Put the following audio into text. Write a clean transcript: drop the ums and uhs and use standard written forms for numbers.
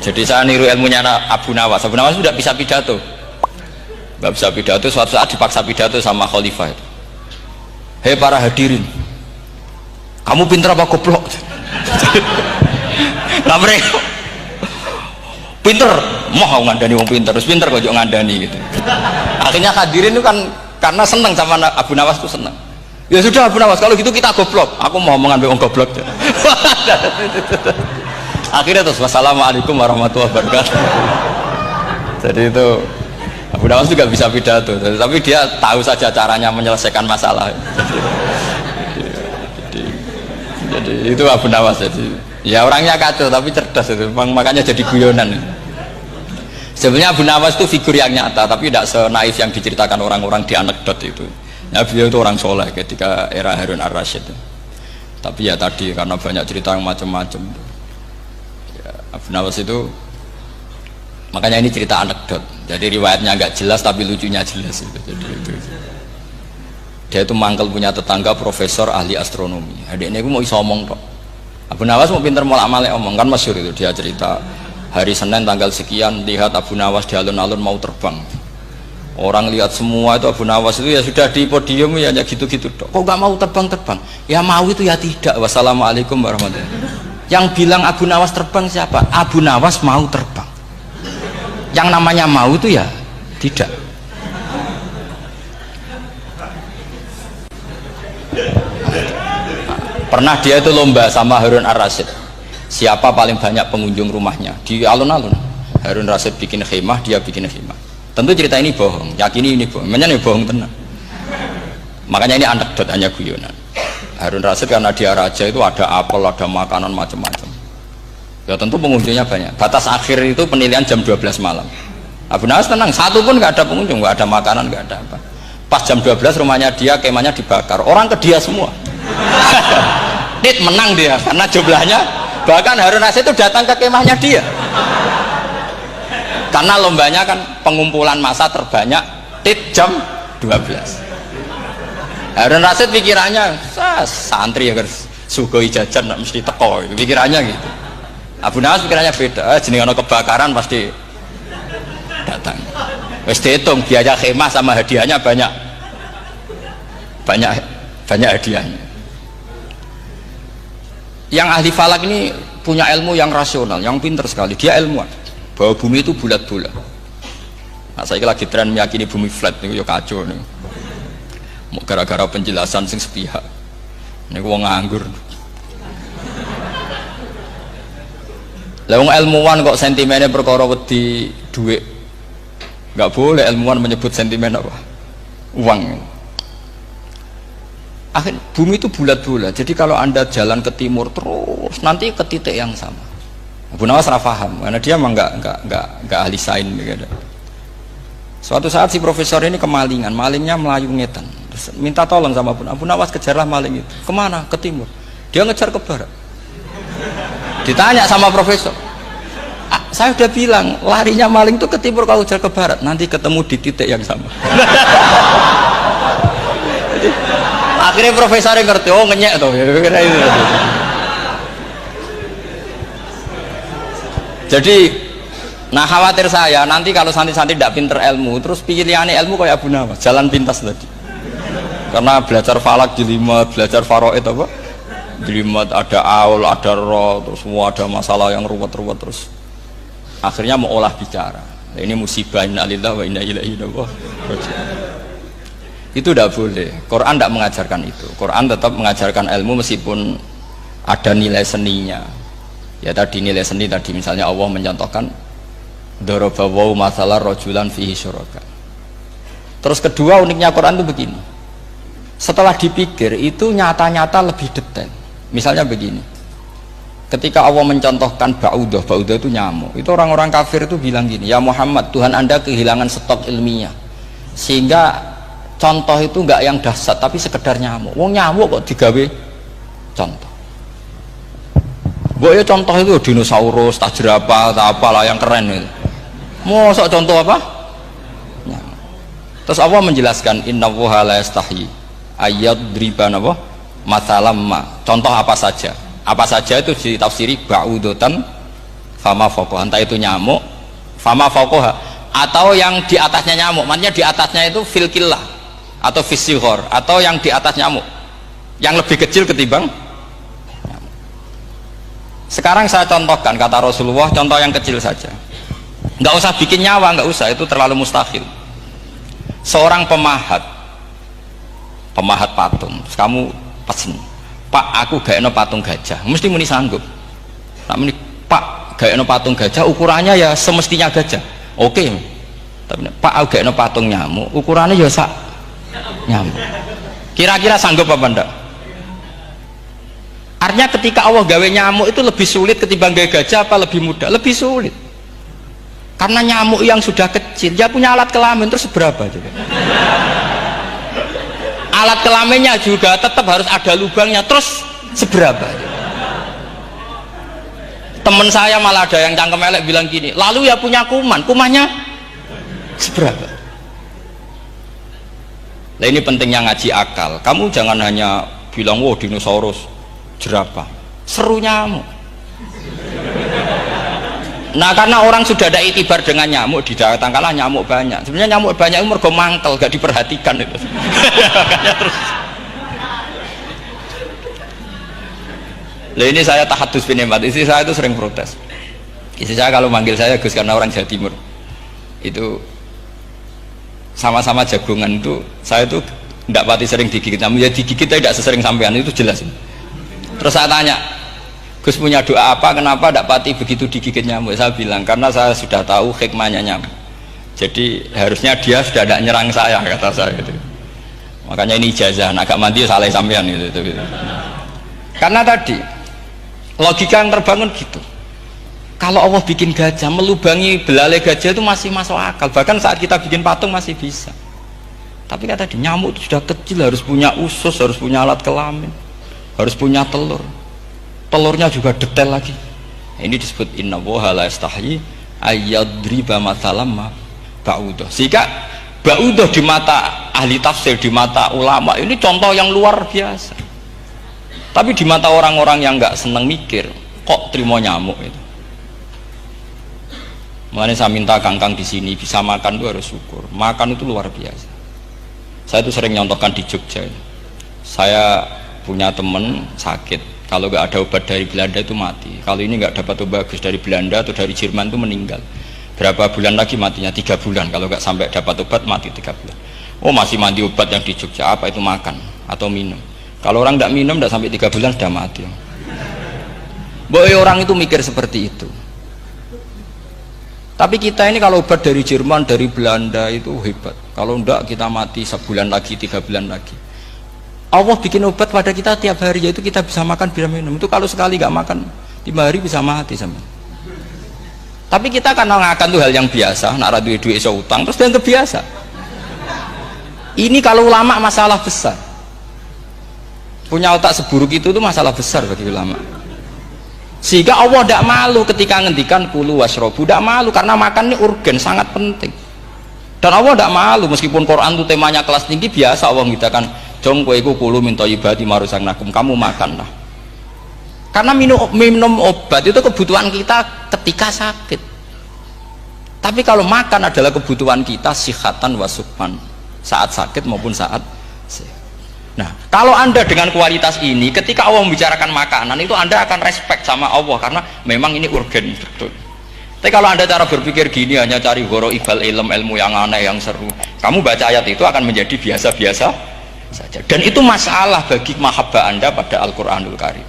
Jadi saya niru ilmunya Abu Nawas. Abu Nawas sudah bisa pidato, nggak bisa pidato. Suatu saat dipaksa pidato sama khalifah itu. Hei para hadirin, kamu pinter apa goblok? Lah mereka pinter, mau ngandani wong pinter, terus pinter kok ngandani gitu. Akhirnya hadirin itu kan karena seneng sama Abu Nawas itu seneng. Ya sudah Abu Nawas, kalau gitu kita goblok. Aku mau mengambil wong goblok. Akhirnya terus wassalamualaikum warahmatullahi wabarakatuh. Jadi itu Abu Nawas juga bisa pidato, tapi dia tahu saja caranya menyelesaikan masalah. Jadi itu Abu Nawas. Jadi ya orangnya kacau tapi cerdas itu, makanya jadi guyonan. Sebenarnya Abu Nawas itu figur yang nyata, tapi tidak senaif yang diceritakan orang-orang di anekdot itu. Ya, beliau itu orang soleh ketika era Harun ar-Rasyid. Tapi ya tadi karena banyak cerita yang macam-macam. Abu Nawas itu, makanya ini cerita anekdot, jadi riwayatnya agak jelas tapi lucunya jelas itu. Jadi itu dia itu mangkel punya tetangga profesor ahli astronomi. Adiknya itu mau iso omong kok. Abu Nawas mau pinter molak-malik omong, kan masyhur itu. Dia cerita hari Senin tanggal sekian lihat Abu Nawas di alun-alun mau terbang. Orang lihat semua itu Abu Nawas itu ya sudah di podium ya hanya gitu-gitu dok. Kok gak mau terbang-terbang? Ya mau itu ya tidak. Wassalamualaikum warahmatullahi wabarakatuh. Yang bilang Abu Nawas terbang siapa? Abu Nawas mau terbang. Yang namanya mau itu ya tidak. Pernah dia itu lomba sama Harun ar-Rasyid. Siapa paling banyak pengunjung rumahnya di alun-alun? Harun ar-Rasyid bikin khemah, dia bikin khemah. Tentu cerita ini bohong, yakini ini bohong. Makanya ini bohong tenang. Makanya ini anekdot, hanya guyonan. Harun ar-Rasyid karena dia raja itu ada apel, ada makanan macam-macam. Ya tentu pengunjungnya banyak. Batas akhir itu penilaian jam 12 malam. Abu Nawas tenang, satu pun nggak ada pengunjung, nggak ada makanan, nggak ada apa. Pas jam 12 rumahnya dia, kemahnya dibakar. Orang ke dia semua. Dit menang dia karena jumlahnya. Bahkan Harun ar-Rasyid itu datang ke kemahnya dia. Karena lombanya kan pengumpulan massa terbanyak tit jam 12. Harun ar-Rasyid pikirannya santri ya guys, sugoi jajan mesti teko, pikirannya gitu. Abu Nawas pikirannya beda, jenenge ana kebakaran pasti datang. Wis dihitung biaya khemah sama hadiahnya banyak hadiahnya. Yang ahli falak ini punya ilmu yang rasional, yang pinter sekali. Dia ilmuwan bahwa bumi itu bulat-bulat. Nah, saya lagi tren meyakini bumi flat nih, yo kacau nih. Gara-gara penjelasan sing sepihak. Nih wong nganggur. Lah wong ilmuwan kok sentimennya perkara wedi duit. Enggak boleh ilmuwan menyebut sentimen apa? Uang. Akhir bumi itu bulat-bulat. Jadi kalau Anda jalan ke timur terus nanti ke titik yang sama. Abu Nawas ora paham karena dia memang enggak ahli sains gitu. Suatu saat si profesor ini kemalingan, malingnya melayu ngetan. Terus minta tolong sama Abu Nawas, kejarlah maling itu. Kemana? Ke timur. Dia ngejar ke barat. Ditanya sama profesor, saya udah bilang larinya maling itu ke timur, kalau ngejar ke barat nanti ketemu di titik yang sama. Jadi, akhirnya profesornya ngerti, oh ngenyek tuh. Jadi nah khawatir saya nanti kalau santri-santri tidak pinter ilmu terus pilihannya ilmu kayak Abu Nawas, jalan pintas tadi. Karena belajar falak jelimet, belajar faraid apa jelimet, ada aul, ada roh, terus semua ada masalah yang ruwet-ruwet, terus akhirnya mau olah bicara. Ini musibah, inna lillahi wa inna ilaihi raji'un. Itu tidak boleh. Quran tidak mengajarkan itu. Quran tetap mengajarkan ilmu meskipun ada nilai seninya. Ya tadi nilai seni tadi, misalnya Allah mencontohkan daraba wa masalah rajulan fihi syuraka. Terus kedua uniknya Quran itu begini, setelah dipikir itu nyata-nyata lebih detail. Misalnya begini, ketika Allah mencontohkan ba'udah itu nyamuk, itu orang-orang kafir itu bilang gini, ya Muhammad, Tuhan Anda kehilangan stok ilmiah sehingga contoh itu enggak yang dahsyat tapi sekedar nyamuk. Wong nyamuk kok digawe contoh. Boya contoh itu dinosaurus, tak jerapah, tak apalah yang keren itu. Mosok contoh apa? Nyamuk. Terus Allah menjelaskan innallaha la yastahi ayyadriba apa? Mathalam ma. Contoh apa saja? Apa saja itu ditafsiri ba'udatan fama fawqaha, entah itu nyamuk, fama fawqaha, atau yang di atasnya nyamuk, maksudnya di atasnya itu fil killah atau fisihor, atau yang di atas nyamuk, yang lebih kecil ketimbang nyamuk. Sekarang saya contohkan kata Rasulullah, contoh yang kecil saja, nggak usah bikin nyawa, nggak usah, itu terlalu mustahil. Seorang pemahat patung, terus kamu pesen, Pak aku gak eno patung gajah, mesti muni sanggup. Tak muni, Pak gak eno patung gajah, ukurannya ya semestinya gajah, oke. Tapi Pak aku gak eno patung nyamuk, ukurannya ya sak nyamuk, kira-kira sanggup apa enggak? Artinya ketika Allah gawe nyamuk itu lebih sulit ketimbang gawe gajah, apa lebih mudah? Lebih sulit, karena nyamuk yang sudah kecil dia punya alat kelamin, terus seberapa juga alat kelaminnya juga tetap harus ada lubangnya, terus seberapa? Temen saya malah ada yang cangkem elek bilang gini, lalu ya punya kumannya seberapa? Nah ini pentingnya ngaji akal. Kamu jangan hanya bilang wow dinosaurus, jerapah, seru nyamuk. Nah karena orang sudah ada itibar dengan nyamuk, didatangkanlah nyamuk banyak. Sebenarnya nyamuk banyak itu mergo mangkel, gak diperhatikan itu. Terus. Lah ini saya tahadus binemat, istri saya itu sering protes. Istri saya kalau manggil saya Gus karena orang Jawa Timur, itu sama-sama jagongan itu, saya itu tidak pati sering digigit nyamuk, ya digigit tidak sesering sampean, itu jelas. Terus saya tanya, Gus punya doa apa, kenapa tidak pati begitu digigit nyamuk? Saya bilang karena saya sudah tahu hikmahnya nyamuk, jadi harusnya dia sudah tidak nyerang saya, kata saya gitu. Makanya ini ijazah, agak mandi salah sampean gitu. Karena tadi logika yang terbangun gitu, kalau Allah bikin gajah, melubangi belalai gajah itu masih masuk akal, bahkan saat kita bikin patung masih bisa. Tapi kata tadi nyamuk itu sudah kecil, harus punya usus, harus punya alat kelamin, harus punya telur, telurnya juga detail lagi. Ini disebut inna woha la yastahyi ayyadriba mathalam ma ba'udah. Sehingga ba'udah di mata ahli tafsir, di mata ulama ini contoh yang luar biasa. Tapi di mata orang-orang yang nggak seneng mikir, kok terima nyamuk itu. Makanya saya minta kangkang di sini bisa makan itu harus syukur. Makan itu luar biasa. Saya itu sering nyontohkan di Jogja. Saya punya temen sakit, kalau nggak ada obat dari Belanda itu mati. Kalau ini nggak dapat obat bagus dari Belanda atau dari Jerman itu meninggal. Berapa bulan lagi matinya? 3 bulan. Kalau nggak sampai dapat obat mati 3 bulan. Oh masih mandi obat yang di Jogja, apa itu makan atau minum? Kalau orang tidak minum tidak sampai 3 bulan sudah mati. Boy orang itu mikir seperti itu. Tapi kita ini kalau obat dari Jerman, dari Belanda itu hebat. Kalau enggak kita mati sebulan lagi, 3 bulan lagi. Allah bikin obat pada kita tiap hari, yaitu kita bisa makan, bisa minum. Itu kalau sekali nggak makan 5 hari bisa mati sama. Tapi kita karena ngakan tuh hal yang biasa, nak duit iso utang terus yang kebiasa. Ini kalau ulama masalah besar. Punya otak seburuk itu tuh masalah besar bagi ulama. Sehingga Allah tidak malu ketika ngendikan kulu wasrobu, tidak malu karena makan ini urgen, sangat penting. Dan Allah tidak malu meskipun Quran itu temanya kelas tinggi, biasa Allah mengatakan jong kowe iku kulu min thayyibati ma razaqnakum, kamu makanlah. Karena minum obat itu kebutuhan kita ketika sakit. Tapi kalau makan adalah kebutuhan kita sihatan wasukman, saat sakit maupun saat sehat. Nah, kalau Anda dengan kualitas ini, ketika Allah membicarakan makanan itu Anda akan respect sama Allah karena memang ini urgen betul. Tapi kalau Anda cara berpikir gini, hanya cari horo ibal ilmu yang aneh, yang seru, kamu baca ayat itu akan menjadi biasa-biasa saja. Dan itu masalah bagi mahabbah Anda pada Al-Quranul Karim.